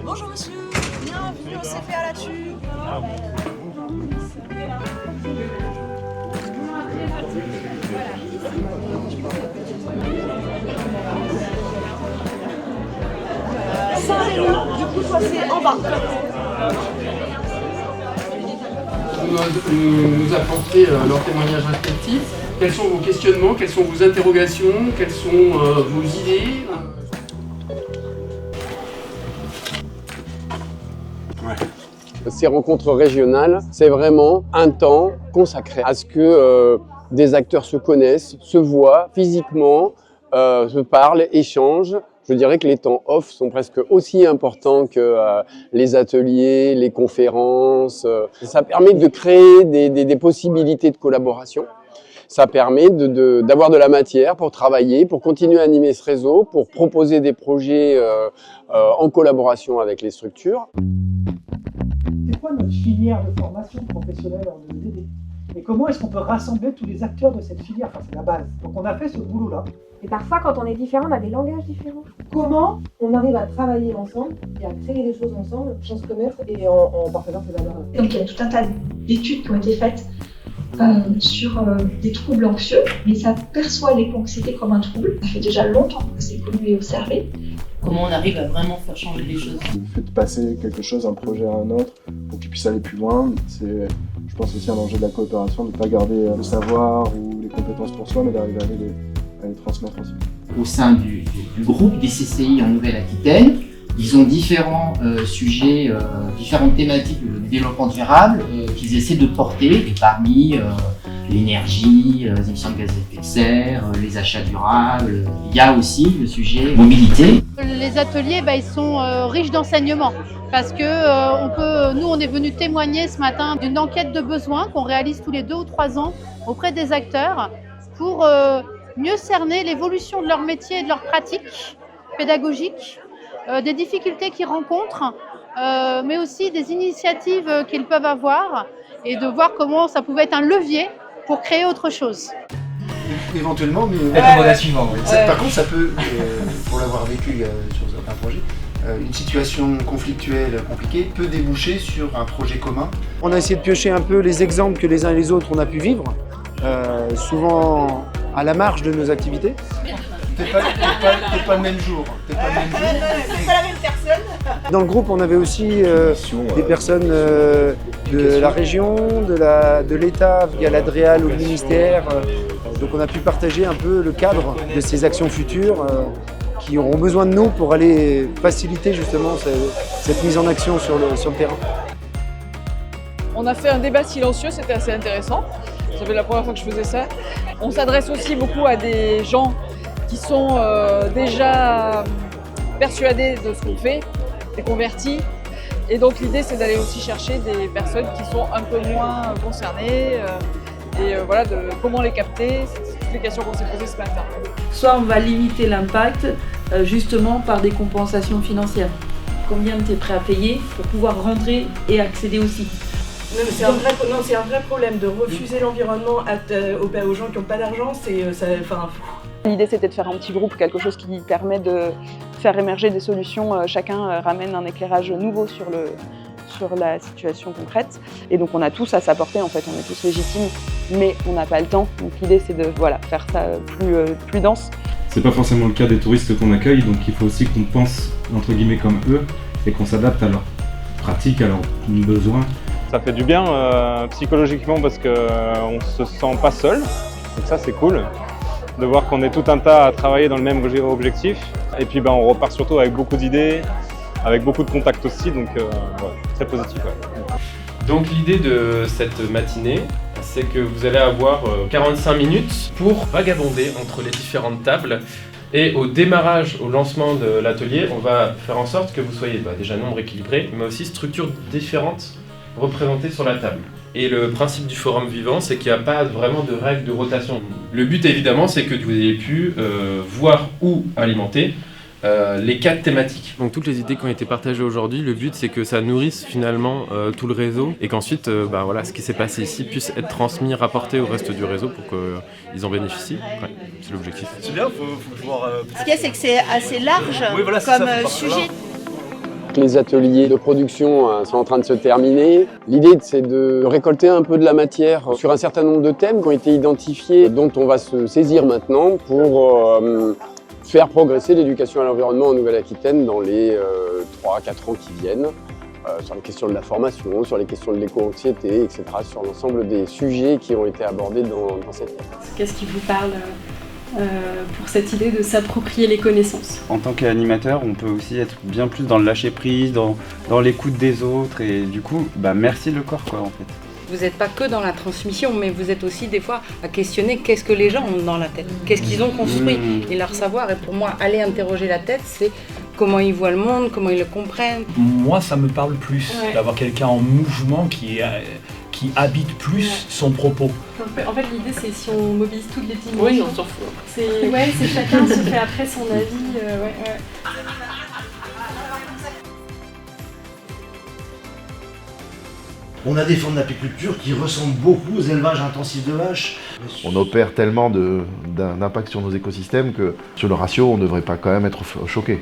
Bonjour monsieur, bienvenue au CP à la TU. Saint-Rémy, du coup toi c'est en bas. Nous apporter leur témoignage respectif. Quels sont vos questionnements, quelles sont vos interrogations, quelles sont vos idées? Ces rencontres régionales, c'est vraiment un temps consacré à ce que des acteurs se connaissent, se voient physiquement, se parlent, échangent. Je dirais que les temps off sont presque aussi importants que les ateliers, les conférences. Ça permet de créer des possibilités de collaboration. Ça permet d'avoir de la matière pour travailler, pour continuer à animer ce réseau, pour proposer des projets en collaboration avec les structures. C'est quoi notre filière de formation professionnelle en EDD? Et comment est-ce qu'on peut rassembler tous les acteurs de cette filière? Enfin, c'est la base. Donc on a fait ce boulot-là. Et parfois, quand on est différent, on a des langages différents. Comment on arrive à travailler ensemble et à créer des choses ensemble, sans se connaître et en partageant ces valeurs-là. Donc il y a tout un tas d'études qui ont été faites sur des troubles anxieux, mais ça perçoit l'éco-anxiété comme un trouble. Ça fait déjà longtemps que c'est connu et observé. Comment on arrive à vraiment faire changer les choses. Le fait de passer quelque chose, un projet à un autre, pour qu'il puisse aller plus loin, c'est, je pense, aussi un enjeu de la coopération, de ne pas garder le savoir ou les compétences pour soi, mais d'arriver à les transmettre aussi. Au sein du groupe des CCI en Nouvelle-Aquitaine, ils ont différents sujets, différentes thématiques de développement durable qu'ils essaient de porter, et parmi l'énergie, les émissions de gaz à effet de serre, les achats durables. Il y a aussi le sujet mobilité. Les ateliers, ils sont riches d'enseignements parce que nous, on est venu témoigner ce matin d'une enquête de besoins qu'on réalise tous les 2 ou 3 ans auprès des acteurs pour mieux cerner l'évolution de leur métier et de leur pratique pédagogique, des difficultés qu'ils rencontrent, mais aussi des initiatives qu'ils peuvent avoir et de voir comment ça pouvait être un levier pour créer autre chose. Éventuellement, mais suivante. Oui. Par contre, ça peut, pour l'avoir vécu sur certains projets, une situation conflictuelle compliquée peut déboucher sur un projet commun. On a essayé de piocher un peu les exemples que les uns et les autres on a pu vivre, souvent à la marge de nos activités. T'es pas le même jour. C'est pas la même personne. Dans le groupe, on avait aussi des personnes de la région, de l'État, via l'Adréal ou le ministère. Donc on a pu partager un peu le cadre de ces actions futures qui auront besoin de nous pour aller faciliter justement cette mise en action sur le terrain. On a fait un débat silencieux, c'était assez intéressant. C'était la première fois que je faisais ça. On s'adresse aussi beaucoup à des gens qui sont déjà persuadés de ce qu'on fait, des convertis. Et donc l'idée c'est d'aller aussi chercher des personnes qui sont un peu moins concernées et voilà, de comment les capter, c'est toutes les questions qu'on s'est posées ce matin. Soit on va limiter l'impact justement par des compensations financières. Combien tu es prêt à payer pour pouvoir rentrer et accéder aussi? C'est un vrai problème de refuser l'environnement aux gens qui n'ont pas d'argent. L'idée c'était de faire un petit groupe, quelque chose qui permet de faire émerger des solutions. Chacun ramène un éclairage nouveau sur la situation concrète. Et donc on a tous à s'apporter, en fait, on est tous légitimes, mais on n'a pas le temps. Donc l'idée c'est de faire ça plus dense. C'est pas forcément le cas des touristes qu'on accueille, donc il faut aussi qu'on pense entre guillemets comme eux et qu'on s'adapte à leurs pratiques, à leurs besoins. Ça fait du bien psychologiquement parce qu'on se sent pas seul, donc ça c'est cool de voir qu'on est tout un tas à travailler dans le même objectif. Et puis on repart surtout avec beaucoup d'idées, avec beaucoup de contacts aussi, donc très positif. Ouais. Donc l'idée de cette matinée, c'est que vous allez avoir 45 minutes pour vagabonder entre les différentes tables. Et au démarrage, au lancement de l'atelier, on va faire en sorte que vous soyez déjà nombre équilibré, mais aussi structures différentes représentées sur la table. Et le principe du forum vivant, c'est qu'il n'y a pas vraiment de règles de rotation. Le but évidemment, c'est que vous ayez pu voir ou alimenter les 4 thématiques. Donc toutes les idées qui ont été partagées aujourd'hui, le but c'est que ça nourrisse finalement tout le réseau et qu'ensuite ce qui s'est passé ici puisse être transmis, rapporté au reste du réseau pour qu'ils en bénéficient. Ouais, c'est l'objectif. C'est bien, faut voir... Ce qu'il y a, c'est que c'est assez large comme sujet. que les ateliers de production sont en train de se terminer. L'idée, c'est de récolter un peu de la matière sur un certain nombre de thèmes qui ont été identifiés, dont on va se saisir maintenant pour faire progresser l'éducation à l'environnement en Nouvelle-Aquitaine dans les 3 à 4 ans qui viennent. Sur les questions de la formation, sur les questions de l'éco-anxiété, etc., sur l'ensemble des sujets qui ont été abordés dans cette lettre. Qu'est-ce qui vous parle pour cette idée de s'approprier les connaissances? En tant qu'animateur, on peut aussi être bien plus dans le lâcher-prise, dans l'écoute des autres, et du coup, merci le corps, quoi, en fait. Vous n'êtes pas que dans la transmission, mais vous êtes aussi des fois à questionner qu'est-ce que les gens ont dans la tête, qu'est-ce qu'ils ont construit et leur savoir. Et pour moi, aller interroger la tête, c'est comment ils voient le monde, comment ils le comprennent. Moi, ça me parle plus d'avoir quelqu'un en mouvement qui habite plus son propos. En fait, l'idée, c'est si on mobilise toutes les dimensions. Oui, on s'en fout. C'est chacun se fait après son avis. On a des formes d'apiculture qui ressemblent beaucoup aux élevages intensifs de vaches. On opère tellement d'impact sur nos écosystèmes que sur le ratio, on ne devrait pas quand même être choqué.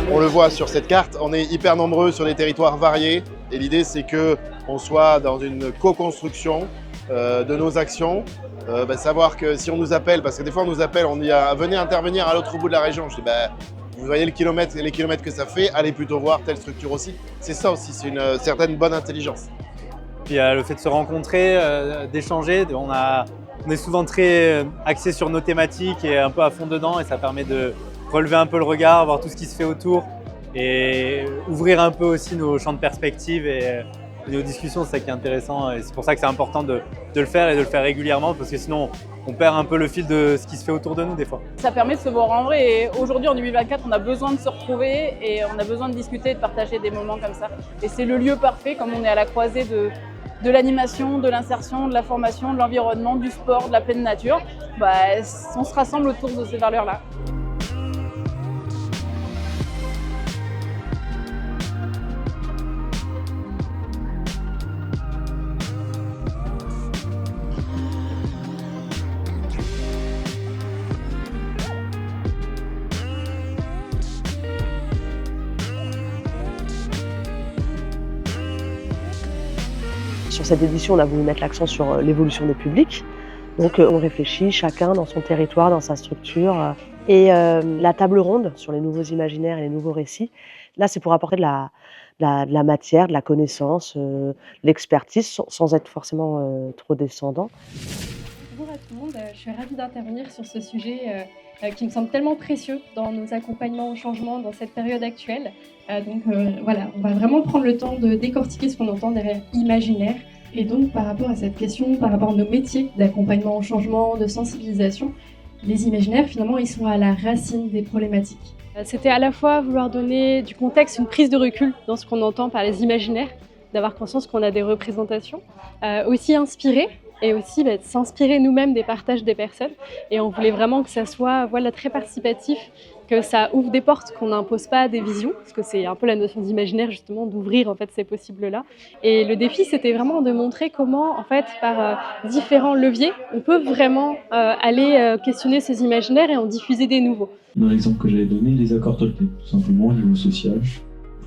On le voit sur cette carte, on est hyper nombreux sur des territoires variés et l'idée c'est qu'on soit dans une co-construction de nos actions, savoir que si on nous appelle, parce que des fois on nous appelle, on dit venez intervenir à l'autre bout de la région, je dis vous voyez les kilomètres que ça fait, allez plutôt voir telle structure aussi. C'est ça aussi, c'est une certaine bonne intelligence. Puis le fait de se rencontrer, d'échanger, on est souvent très axé sur nos thématiques et un peu à fond dedans et ça permet de relever un peu le regard, voir tout ce qui se fait autour et ouvrir un peu aussi nos champs de perspective et nos discussions, c'est ça qui est intéressant et c'est pour ça que c'est important de le faire et de le faire régulièrement parce que sinon on perd un peu le fil de ce qui se fait autour de nous des fois. Ça permet de se voir en vrai et aujourd'hui en 2024 on a besoin de se retrouver et on a besoin de discuter et de partager des moments comme ça et c'est le lieu parfait comme on est à la croisée de l'animation, de l'insertion, de la formation, de l'environnement, du sport, de la pleine nature. On se rassemble autour de ces valeurs-là. Sur cette édition, on a voulu mettre l'accent sur l'évolution des publics. Donc on réfléchit chacun dans son territoire, dans sa structure. Et la table ronde sur les nouveaux imaginaires et les nouveaux récits, là c'est pour apporter de la matière, de la connaissance, de l'expertise, sans être forcément trop descendant. Bonjour à tout le monde, je suis ravie d'intervenir sur ce sujet qui me semble tellement précieux dans nos accompagnements au changement dans cette période actuelle. Voilà, on va vraiment prendre le temps de décortiquer ce qu'on entend derrière imaginaire. Et donc par rapport à cette question, par rapport à nos métiers d'accompagnement au changement, de sensibilisation, les imaginaires finalement ils sont à la racine des problématiques. C'était à la fois vouloir donner du contexte, une prise de recul dans ce qu'on entend par les imaginaires, d'avoir conscience qu'on a des représentations, aussi inspirer et aussi de s'inspirer nous-mêmes des partages des personnes. Et on voulait vraiment que ça soit très participatif, que ça ouvre des portes, qu'on n'impose pas des visions, parce que c'est un peu la notion d'imaginaire justement, d'ouvrir en fait ces possibles-là. Et le défi, c'était vraiment de montrer comment, en fait, par différents leviers, on peut vraiment aller questionner ces imaginaires et en diffuser des nouveaux. Dans l'exemple que j'avais donné, les accords Toltec, tout simplement au niveau social, je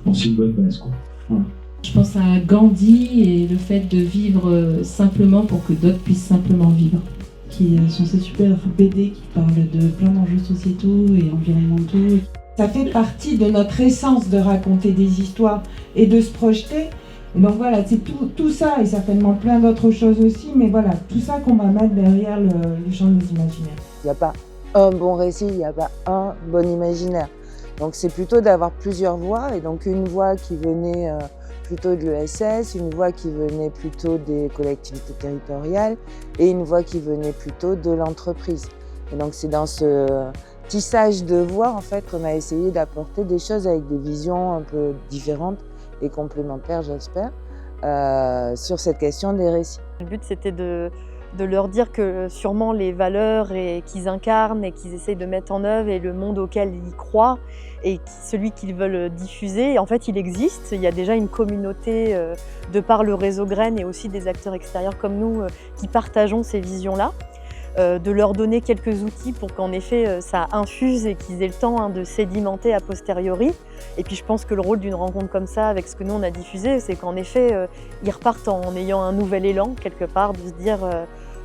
pense que c'est une bonne base, quoi. Voilà. Je pense à Gandhi et le fait de vivre simplement pour que d'autres puissent simplement vivre. Qui sont ces super BD qui parlent de plein d'enjeux sociétaux et environnementaux. Ça fait partie de notre essence de raconter des histoires et de se projeter. Et donc voilà, c'est tout ça et certainement plein d'autres choses aussi, mais voilà, tout ça qu'on va mettre derrière le champ des imaginaires. Il n'y a pas un bon récit, il n'y a pas un bon imaginaire. Donc c'est plutôt d'avoir plusieurs voix, et donc une voix qui venait plutôt de l'ESS, une voix qui venait plutôt des collectivités territoriales et une voix qui venait plutôt de l'entreprise. Et donc c'est dans ce tissage de voix en fait qu'on a essayé d'apporter des choses avec des visions un peu différentes et complémentaires, j'espère, sur cette question des récits. Le but c'était de de leur dire que sûrement les valeurs qu'ils incarnent et qu'ils essayent de mettre en œuvre et le monde auquel ils croient et celui qu'ils veulent diffuser, en fait il existe. Il y a déjà une communauté de par le réseau Graines et aussi des acteurs extérieurs comme nous qui partageons ces visions-là. De leur donner quelques outils pour qu'en effet ça infuse et qu'ils aient le temps de sédimenter a posteriori. Et puis je pense que le rôle d'une rencontre comme ça, avec ce que nous on a diffusé, c'est qu'en effet ils repartent en ayant un nouvel élan quelque part, de se dire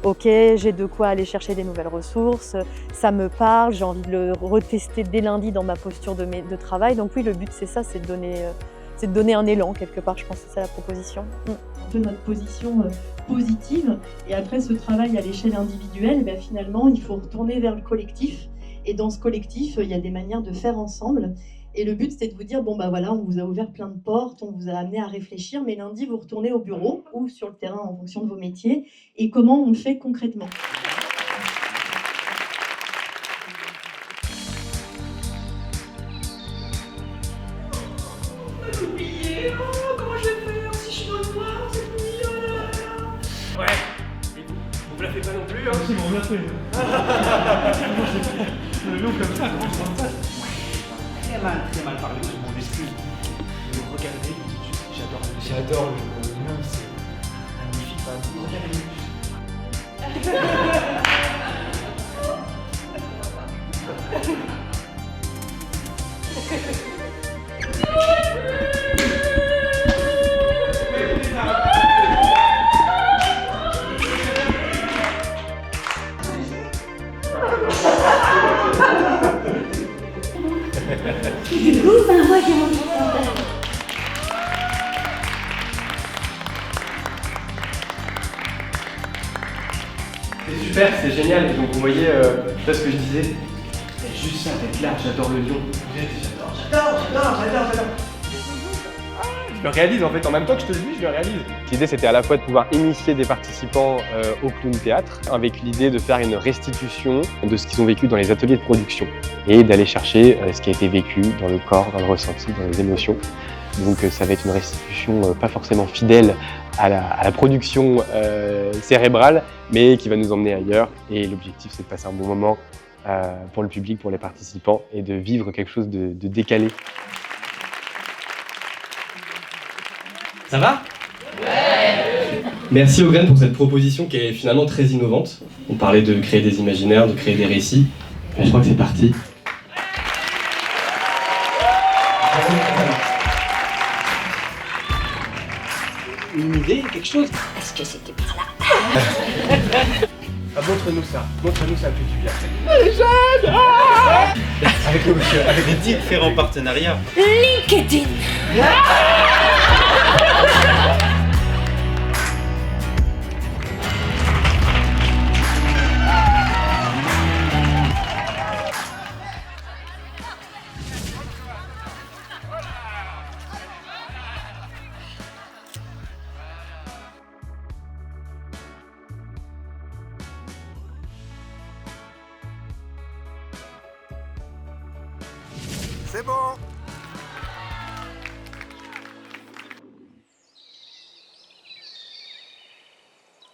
ok, j'ai de quoi aller chercher des nouvelles ressources, ça me parle, j'ai envie de le retester dès lundi dans ma posture de travail. Donc oui, le but c'est ça, c'est de donner un élan quelque part, je pense que c'est ça la proposition. Un peu notre position positive, et après ce travail à l'échelle individuelle, finalement il faut retourner vers le collectif, et dans ce collectif il y a des manières de faire ensemble, et le but c'est de vous dire bon voilà, on vous a ouvert plein de portes, on vous a amené à réfléchir, mais lundi vous retournez au bureau ou sur le terrain en fonction de vos métiers, et comment on le fait concrètement. Vous la faites pas non plus, hein? Si, on l'a fait. Le nom comme ça, comment ça se passe? Très mal parlé, je m'en excuse. Vous regardez, j'adore le nom, c'est magnifique. Du coup, moi j'ai mon petit. C'est super, c'est génial. Donc vous voyez, là ce que je disais, c'est juste ça d'être là, j'adore le lion. J'adore. Je le réalise en fait, en même temps que je te le dis, je le réalise. L'idée c'était à la fois de pouvoir initier des participants au clown théâtre, avec l'idée de faire une restitution de ce qu'ils ont vécu dans les ateliers de production et d'aller chercher ce qui a été vécu dans le corps, dans le ressenti, dans les émotions. Donc ça va être une restitution pas forcément fidèle à la production cérébrale, mais qui va nous emmener ailleurs. Et l'objectif c'est de passer un bon moment pour le public, pour les participants, et de vivre quelque chose de décalé. Ça va? Ouais. Merci aux Graines pour cette proposition qui est finalement très innovante. On parlait de créer des imaginaires, de créer des récits. Et je crois que c'est parti. Une idée, quelque chose? Est-ce que c'était par là? Montre-nous ça un peu du bien. Les jeunes! Avec des différents partenariats. LinkedIn! C'est bon.